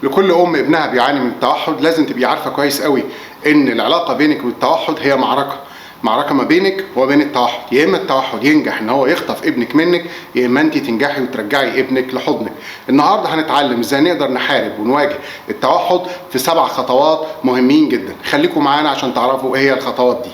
لكل ام ابنها بيعاني من التوحد لازم تبقي عارفه كويس قوي ان العلاقه بينك والتوحد هي معركه ما بينك وبين التوحد. يا اما التوحد ينجح ان هو يخطف ابنك منك، يا اما انت تنجحي وترجعي ابنك لحضنك. النهارده هنتعلم ازاي نقدر نحارب ونواجه التوحد في 7 خطوات مهمين جدا. خليكم معانا عشان تعرفوا ايه هي الخطوات دي.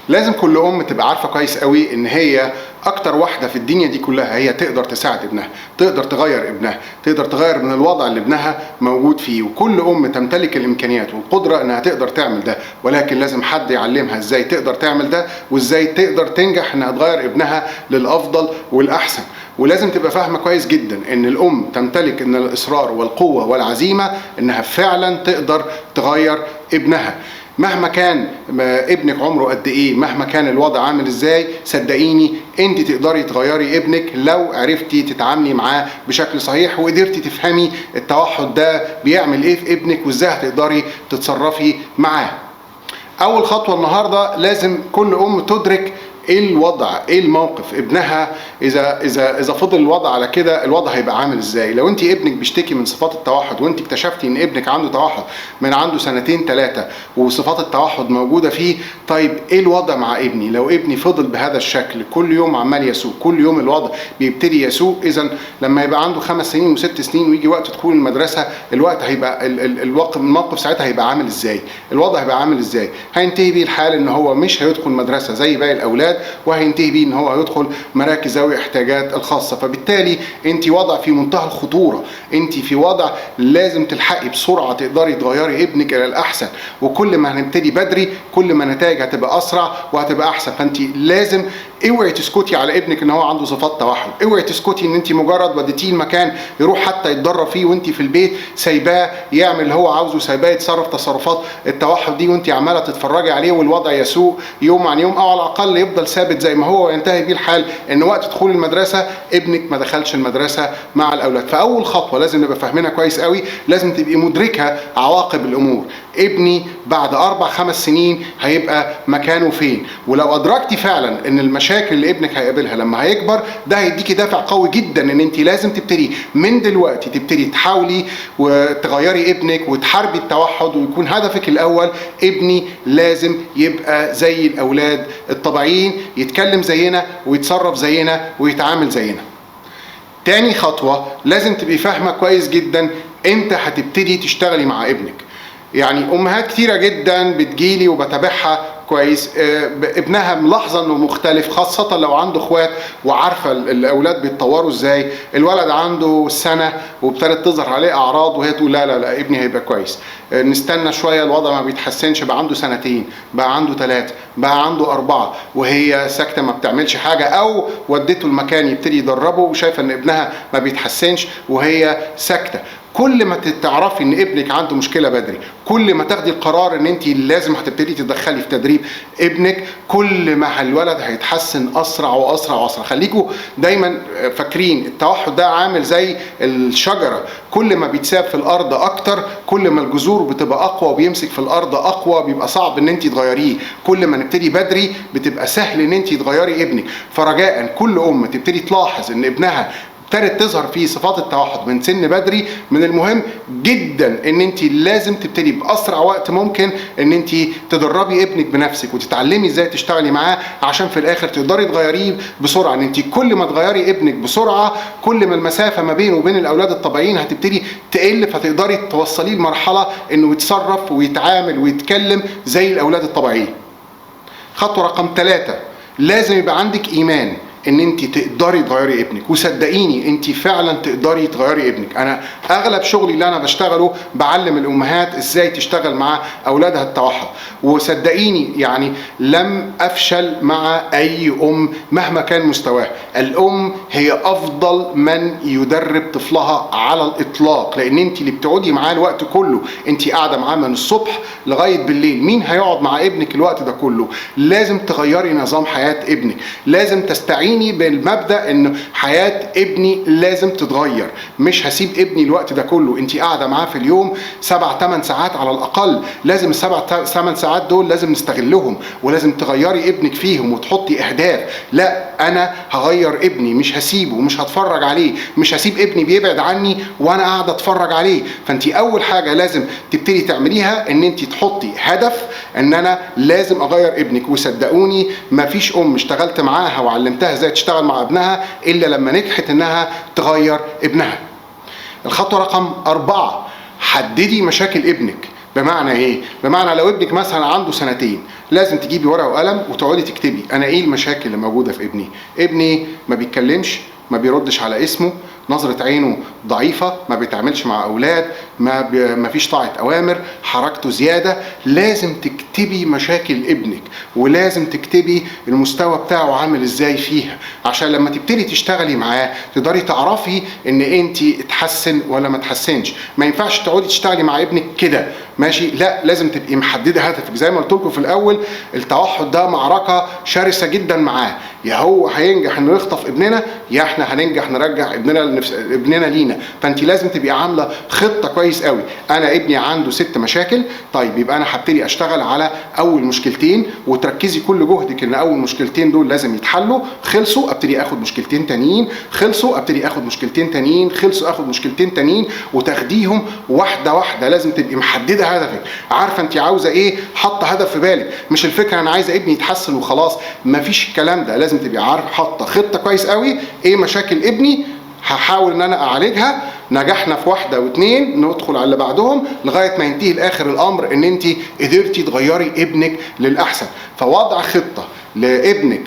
لازم كل ام تبقى عارفه كويس قوي ان هي اكتر واحده في الدنيا دي كلها هي تقدر تساعد ابنها، تقدر تغير ابنها، تقدر تغير من الوضع اللي ابنها موجود فيه. وكل ام تمتلك الامكانيات والقدره انها تقدر تعمل ده، ولكن لازم حد يعلمها ازاي تقدر تعمل ده وازاي تقدر تنجح انها تغير ابنها للافضل والاحسن. ولازم تبقى فاهمه كويس جدا ان الام تمتلك ان الاصرار والقوه والعزيمه انها فعلا تقدر تغير ابنها. مهما كان ابنك عمره قد ايه، مهما كان الوضع عامل ازاي، صدقيني انت تقدري تغيري ابنك لو عرفتي تتعاملي معاه بشكل صحيح وقدرتي تفهمي التوحد ده بيعمل ايه في ابنك وازاي هتقدري تتصرفي معاه. اول خطوه النهارده لازم كل ام تدرك ايه الوضع، ايه الموقف ابنها. اذا فضل الوضع على كده الوضع هيبقى عامل ازاي. لو انت ابنك بيشتكي من صفات التوحد وانت اكتشفتي ان ابنك عنده توحد من عنده 2-3 وصفات التوحد موجوده فيه، طيب ايه الوضع مع ابني؟ لو ابني فضل بهذا الشكل كل يوم عمال يسوء، كل يوم الوضع بيبتدي يسوء، اذا لما يبقى عنده 5 سنين و6 سنين ويجي وقت دخول المدرسه الوقت هيبقى الموقف ساعتها هيبقى عامل ازاي؟ الوضع هيبقى عامل ازاي؟ هينتهي بيه الحال ان هو مش هيدخل مدرسه زي باقي الاولاد، وهينتهي بيه ان هو هيدخل مراكز ذوي احتياجات الخاصه. فبالتالي انت وضع في منتهى الخطوره، انت في وضع لازم تلحقي بسرعه تقدري تغيري ابنك الى الاحسن. وكل ما هنبتدي بدري كل ما النتائج هتبقى اسرع وهتبقى احسن. فانت لازم اوعي تسكتي على ابنك ان هو عنده صفات توحد، اوعي تسكتي ان انت مجرد وديتيه المكان يروح حتى يتدرب فيه وانت في البيت سايباه يعمل اللي هو عاوزه، سايباه يتصرف تصرفات التوحد دي وانت عماله تتفرجي عليه والوضع يسوء يوم عن يوم، او على الاقل يفضل ثابت زي ما هو وينتهي بيه الحال ان وقت دخول المدرسه ابنك ما دخلش المدرسه مع الاولاد. فاول خطوه لازم نبقى فاهمينها كويس قوي، لازم تبقي مدركه عواقب الامور. ابني بعد 4-5 سنين هيبقى مكانه فين؟ ولو ادركتي فعلا ان المشاكل اللي ابنك هيقابلها لما هيكبر ده هيديكي دافع قوي جدا ان انت لازم تبتدي من دلوقتي تبتدي تحاولي وتغيري ابنك وتحاربي التوحد، ويكون هدفك الاول ابني لازم يبقى زي الاولاد الطبيعيين، يتكلم زينا ويتصرف زينا ويتعامل زينا. تاني خطوة لازم تبقي فاهمة كويس جدا امتى هتبتدي تشتغلي مع ابنك. يعني امهات كتيرة جدا بتجيلي وبتابعها كويس، ابنها ملاحظه انه مختلف، خاصه لو عنده اخوات وعارفه الاولاد بيتطوروا ازاي. الولد عنده سنه وابتدت تظهر عليه اعراض وهي تقول لا لا لا ابني هيبقى كويس، نستنى شويه الوضع ما بيتحسنش، بقى عنده 2 سنين، بقى عنده 3، بقى عنده 4 وهي ساكته ما بتعملش حاجه، او ودته المكان يبتدي يدربه وشايفه ان ابنها ما بيتحسنش وهي ساكته. كل ما تعرفي ان ابنك عنده مشكله بدري، كل ما تاخدي القرار ان انت لازم هتبتدي تدخلي في تدريب ابنك، كل ما الولد هيتحسن اسرع واسرع واسرع. خليكوا دايما فاكرين التوحد ده عامل زي الشجره، كل ما بيتساب في الارض اكتر كل ما الجذور بتبقى اقوى وبيمسك في الارض اقوى، بيبقى صعب ان انت تغيريه. كل ما نبتدي بدري بتبقى سهل ان انت تغيري ابنك. فرجاء كل ام تبتدي تلاحظ ان ابنها ابتدت تظهر فيه صفات التوحد من سن بدري، من المهم جدا ان انت لازم تبتدي باسرع وقت ممكن ان انت تدربي ابنك بنفسك وتتعلمي ازاي تشتغلي معاه عشان في الاخر تقدري تغيريه بسرعه. ان انت كل ما تغيري ابنك بسرعه كل ما المسافه ما بينه وبين الاولاد الطبيعيين هتبتدي تقل، فتقدري توصليه لمرحله انه يتصرف ويتعامل ويتكلم زي الاولاد الطبيعيين. خطوه رقم 3 لازم يبقى عندك ايمان ان انت تقدري تغيري ابنك. وصدقيني انت فعلا تقدري تغيري ابنك. انا اغلب شغلي اللي انا بشتغله بعلم الامهات ازاي تشتغل مع اولادها التوحد، وصدقيني يعني لم افشل مع اي ام مهما كان مستواها. الام هي افضل من يدرب طفلها على الاطلاق، لان انت اللي بتقعدي معاه الوقت كله، انت قاعده معاه من الصبح لغايه بالليل. مين هيقعد مع ابنك الوقت ده كله؟ لازم تغيري نظام حياه ابنك، لازم تستعيني عيني بالمبدا ان حياه ابني لازم تتغير. مش هسيب ابني الوقت ده كله، انت قاعده معاه في اليوم 7-8 ساعات على الاقل، لازم ال7-8 ساعات دول لازم نستغلهم، ولازم تغيري ابنك فيهم وتحطي اهداف. لا انا هغير ابني، مش هسيبه، مش هتفرج عليه، مش هسيب ابني بيبعد عني وانا قاعده اتفرج عليه. فانت اول حاجه لازم تبتدي تعمليها ان انت تحطي هدف ان انا لازم اغير ابنك. وصدقوني مفيش ام اشتغلت معاها وعلمتها ازاي تشتغل مع ابنها الا لما نجحت انها تغير ابنها. الخطوه رقم 4، حددي مشاكل ابنك. بمعنى ايه؟ بمعنى لو ابنك مثلا عنده 2 سنين لازم تجيبي ورقه وقلم وتقعدي تكتبي انا ايه المشاكل اللي موجوده في ابني. ابني ما بيتكلمش، ما بيردش على اسمه، نظرة عينه ضعيفة، ما بيتعاملش مع أولاد، ما فيش طاعة أوامر، حركته زيادة. لازم تكتبي مشاكل ابنك، ولازم تكتبي المستوى بتاعه عامل ازاي فيها، عشان لما تبتدي تشتغلي معاه تقدري تعرفي ان انت اتحسن ولا ما اتحسنش. ما ينفعش تقعدي تشتغلي مع ابنك كده ماشي، لا لازم تبقي محدده هدفك. زي ما قلت لكم في الاول، التوحد ده معركه شرسه جدا معاه، يا هو هينجح انه يخطف ابننا، يا احنا هننجح نرجع ابننا لينا. فانت لازم تبقي عامله خطه كويس قوي. انا ابني عنده 6 مشاكل، طيب يبقى انا هبتدي اشتغل على اول مشكلتين، وتركزي كل جهدك ان اول مشكلتين دول لازم يتحلوا. خلصوا ابتدي اخد مشكلتين تانيين، خلصوا ابتدي اخد مشكلتين تانيين، خلصوا اخد مشكلتين تانيين، وتاخديهم واحده واحده. لازم تبقي محدده هدفك، عارفه انت عاوزه ايه، حاطه هدف في بالك. مش الفكره انا عايزه ابني يتحسن وخلاص، مفيش الكلام ده. لازم تبقي عارفه حاطه خطه كويس قوي، ايه مشاكل ابني هحاول ان انا اعالجها. نجحنا في 1 و2 ندخل على اللي بعدهم لغايه ما ينتهي لاخر الامر ان انت قدرتي تغيري ابنك للاحسن. فوضع خطه لابنك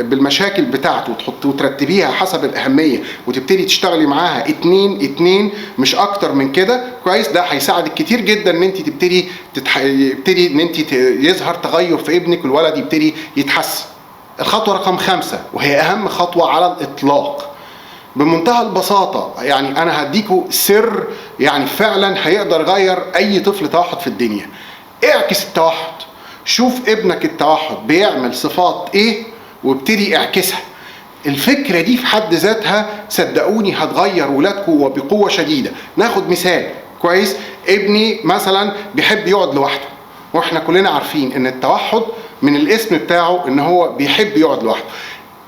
بالمشاكل بتاعته وترتبيها حسب الاهميه، وتبتدي تشتغلي معاها 2 مش اكتر من كده. كويس، ده هيساعدك كتير جدا ان انت تبتدي ان انت يظهر تغير في ابنك والولد يبتدي يتحسن. الخطوه رقم 5 وهي اهم خطوه على الاطلاق، بمنتهى البساطة، يعني أنا هديكوا سر يعني فعلا هيقدر يغير أي طفل توحد في الدنيا. اعكس التوحد، شوف ابنك التوحد بيعمل صفات إيه وابتدي اعكسها. الفكرة دي في حد ذاتها صدقوني هتغير ولادكم وبقوة شديدة. ناخد مثال كويس، ابني مثلا بيحب يقعد لوحده، واحنا كلنا عارفين ان التوحد من الاسم بتاعه ان هو بيحب يقعد لوحده.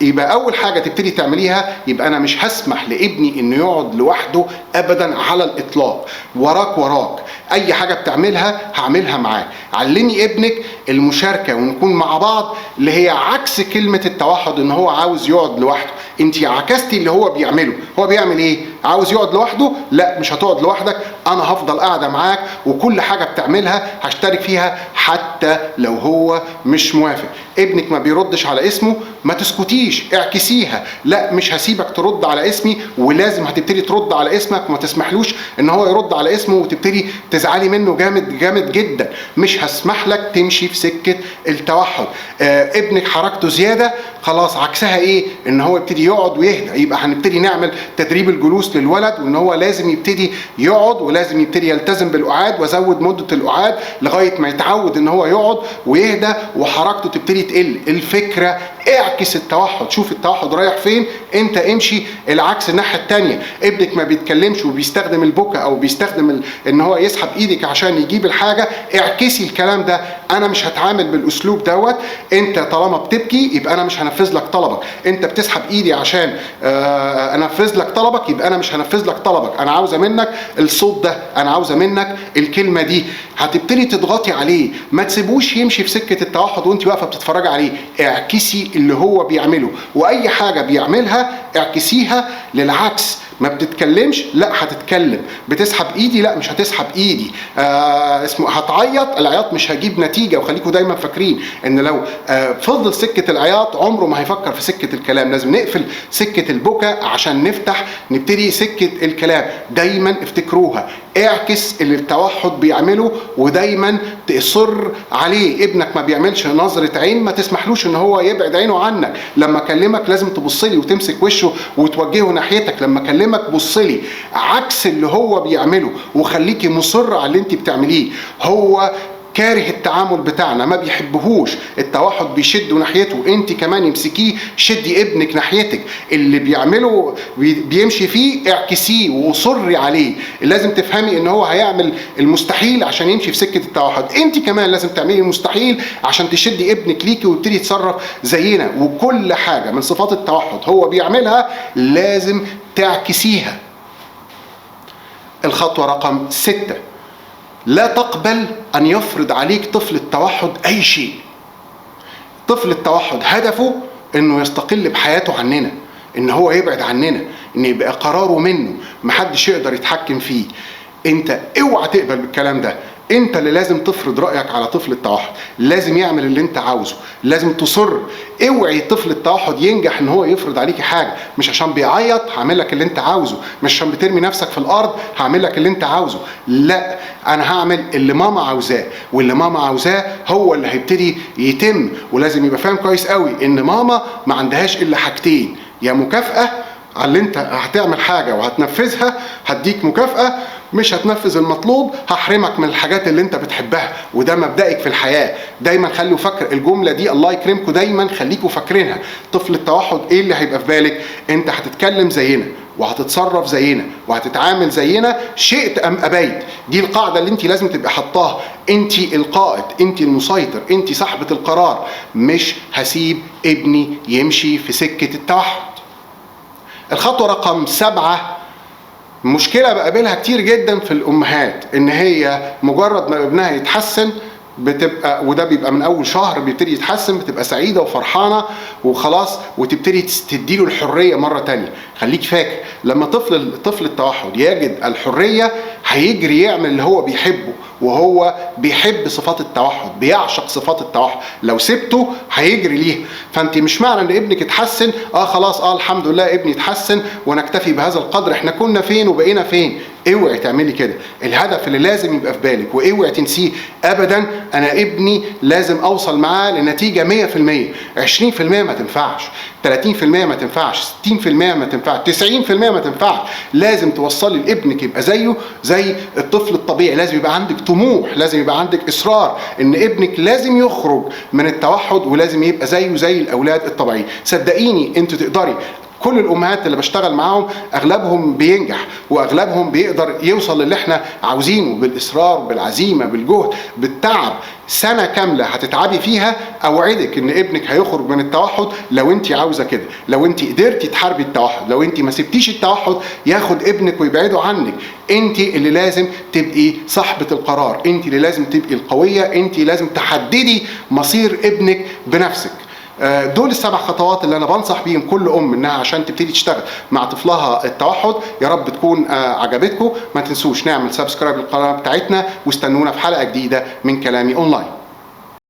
يبقى اول حاجه تبتدي تعمليها، يبقى انا مش هسمح لابني انه يقعد لوحده ابدا على الاطلاق. وراك اي حاجه بتعملها هعملها معاه. علمي ابنك المشاركه ونكون مع بعض، اللي هي عكس كلمه التوحد ان هو عاوز يقعد لوحده. انت عكستي اللي هو بيعمله. هو بيعمل ايه؟ عاوز يقعد لوحده؟ لا مش هتقعد لوحدك، انا هفضل قاعده معاك، وكل حاجه بتعملها هشترك فيها حتى لو هو مش موافق. ابنك ما بيردش على اسمه، ما تسكتيش، اعكسيها. لا مش هسيبك ترد على اسمي، ولازم هتبتدي ترد على اسمك، وما تسمحلوش ان هو يرد على اسمه وتبتدي تزعلي منه جامد جدا. مش هسمح لك تمشي في سكه التوحد. ابنك حركته زياده، خلاص عكسها ايه؟ ان هو يبتدي يقعد ويهدى. يبقى هنبتدي نعمل تدريب الجلوس للولد، وان هو لازم يبتدي يقعد، ولازم يبتدي يلتزم بالقعاد، وازود مده القعاد لغايه ما يتعود ان هو يقعد ويهدى وحركته تبتدي تقل. الفكره اعكس التوحد، شوف التوحد رايح فين، انت امشي العكس الناحيه الثانيه. ابنك ما بيتكلمش وبيستخدم البكا او بيستخدم ان هو يسحب ايدك عشان يجيب الحاجه، اعكسي الكلام ده. انا مش هتعامل بالاسلوب دوت. انت طالما بتبكي يبقى انا مش هنفذ لك طلبك. انت بتسحب ايدي عشان انفذ لك طلبك، يبقى انا مش هنفذ لك طلبك. انا عاوزه منك الصوت ده، انا عاوزه منك الكلمه دي. هتبتدي تضغطي عليه، ما تسيبوش يمشي في سكه التوحد وانت واقفه بتتفرجي عليه. اعكسي اللي هو بيعمله، واي حاجه بيعملها اعكسيها للعكس. ما بتتكلمش، لا هتتكلم. بتسحب ايدي، لا مش هتسحب ايدي. هتعيط، العياط مش هجيب نتيجه. وخليكم دايما فاكرين ان لو فضل سكه العياط عمره ما هيفكر في سكه الكلام. لازم نقفل سكه البكا عشان نبتدي سكه الكلام. دايما افتكروها، اعكس اللي التوحد بيعمله ودايما تصر عليه. ابنك ما بيعملش نظره عين، ما تسمحلوش ان هو يبعد عينه عنك. لما اكلمك لازم تبصلي وتمسك وشه وتوجهه ناحيتك. لما اكلمك بصلي، عكس اللي هو بيعمله، وخليكي مصر على اللي انت بتعمليه. هو كاره التعامل بتاعنا، ما بيحبهوش، التوحد بيشده ناحيته، انت كمان امسكيه، شدي ابنك ناحيتك، اللي بيعمله بيمشي فيه اعكسيه واصري عليه. لازم تفهمي ان هو هيعمل المستحيل عشان يمشي في سكه التوحد، انت كمان لازم تعملي المستحيل عشان تشدي ابنك ليكي ويبتدي يتصرف زينا. وكل حاجه من صفات التوحد هو بيعملها لازم تعكسيها. الخطوه رقم 6، لا تقبل ان يفرض عليك طفل التوحد اي شيء. طفل التوحد هدفه انه يستقل بحياته عننا، ان هو يبعد عننا، ان يبقى قراره منه، محدش يقدر يتحكم فيه. انت اوعى تقبل بالكلام ده، انت اللي لازم تفرض رايك على طفل التوحد، لازم يعمل اللي انت عاوزه، لازم تصر. اوعي طفل التوحد ينجح ان هو يفرض عليكي حاجه، مش عشان بيعيط هعمل لك اللي انت عاوزه، مش عشان بترمي نفسك في الارض هعمل لك اللي انت عاوزه، لا، انا هعمل اللي ماما عاوزاه، واللي ماما عاوزاه هو اللي هيبتدي يتم. ولازم يبقى فاهم كويس قوي ان ماما ما عندهاش الا حاجتين، يا مكافاه على اللي انت هتعمل حاجه وهتنفذها هديك مكافاه، مش هتنفذ المطلوب هحرمك من الحاجات اللي انت بتحبها. وده مبدئك في الحياه، دايما خلوا فاكر الجمله دي، الله يكرمكم، دايما خليكوا فاكرينها. طفل التوحد ايه اللي هيبقى في بالك؟ انت هتتكلم زينا وهتتصرف زينا وهتتعامل زينا شئت ام ابيت. دي القاعده اللي انت لازم تبقى حطاها، انت القائد، انت المسيطر، انت صاحبه القرار. مش هسيب ابني يمشي في سكه التوحد. الخطوه رقم 7، مشكلة بقابلها كتير جدا في الأمهات، إن هي مجرد ما ابنها يتحسن بتبقى، وده بيبقى من أول شهر بيبتدي يتحسن، بتبقى سعيدة وفرحانة وخلاص، وتبتدي تديله الحرية مرة تانية. خليك فاكر لما طفل التوحد يجد الحرية هيجري يعمل اللي هو بيحبه، وهو بيحب صفات التوحد، بيعشق صفات التوحد، لو سبته هيجري ليها. فانت مش معنى ان ابنك اتحسن خلاص الحمد لله ابني اتحسن ونكتفي بهذا القدر، احنا كنا فين وبقينا فين. اوعي تعملي كده. الهدف اللي لازم يبقى في بالك واوعي تنسيه ابدا، انا ابني لازم اوصل معاه لنتيجه 100%. 20% ما تنفعش، 30% ما تنفعش، 60% ما تنفعش، 90% ما تنفعش. لازم توصلي لابنك يبقى زيه زي الطفل الطبيعي. لازم يبقى عندك طموح، لازم يبقى عندك اصرار ان ابنك لازم يخرج من التوحد ولازم يبقى زيه زي الاولاد الطبيعيين. صدقيني انت تقدري. كل الامهات اللي بشتغل معاهم اغلبهم بينجح، واغلبهم بيقدر يوصل للي احنا عاوزينه بالاصرار، بالعزيمه، بالجهد، بالتعب. سنه كامله هتتعبي فيها، اوعدك ان ابنك هيخرج من التوحد لو انت عاوزه كده، لو انت قدرتي تحاربي التوحد، لو انت ما سبتيش التوحد ياخد ابنك ويبعده عنك. انت اللي لازم تبقي صاحبه القرار، انت اللي لازم تبقي القويه، انت لازم تحددي مصير ابنك بنفسك. دول ال7 خطوات اللي انا بنصح بيهم كل ام انها عشان تبتدي تشتغل مع طفلها التوحد. يا رب تكون عجبتكم. ما تنسوش نعمل سبسكرايب للقناه بتاعتنا، واستنونا في حلقه جديده من كلامي اونلاين.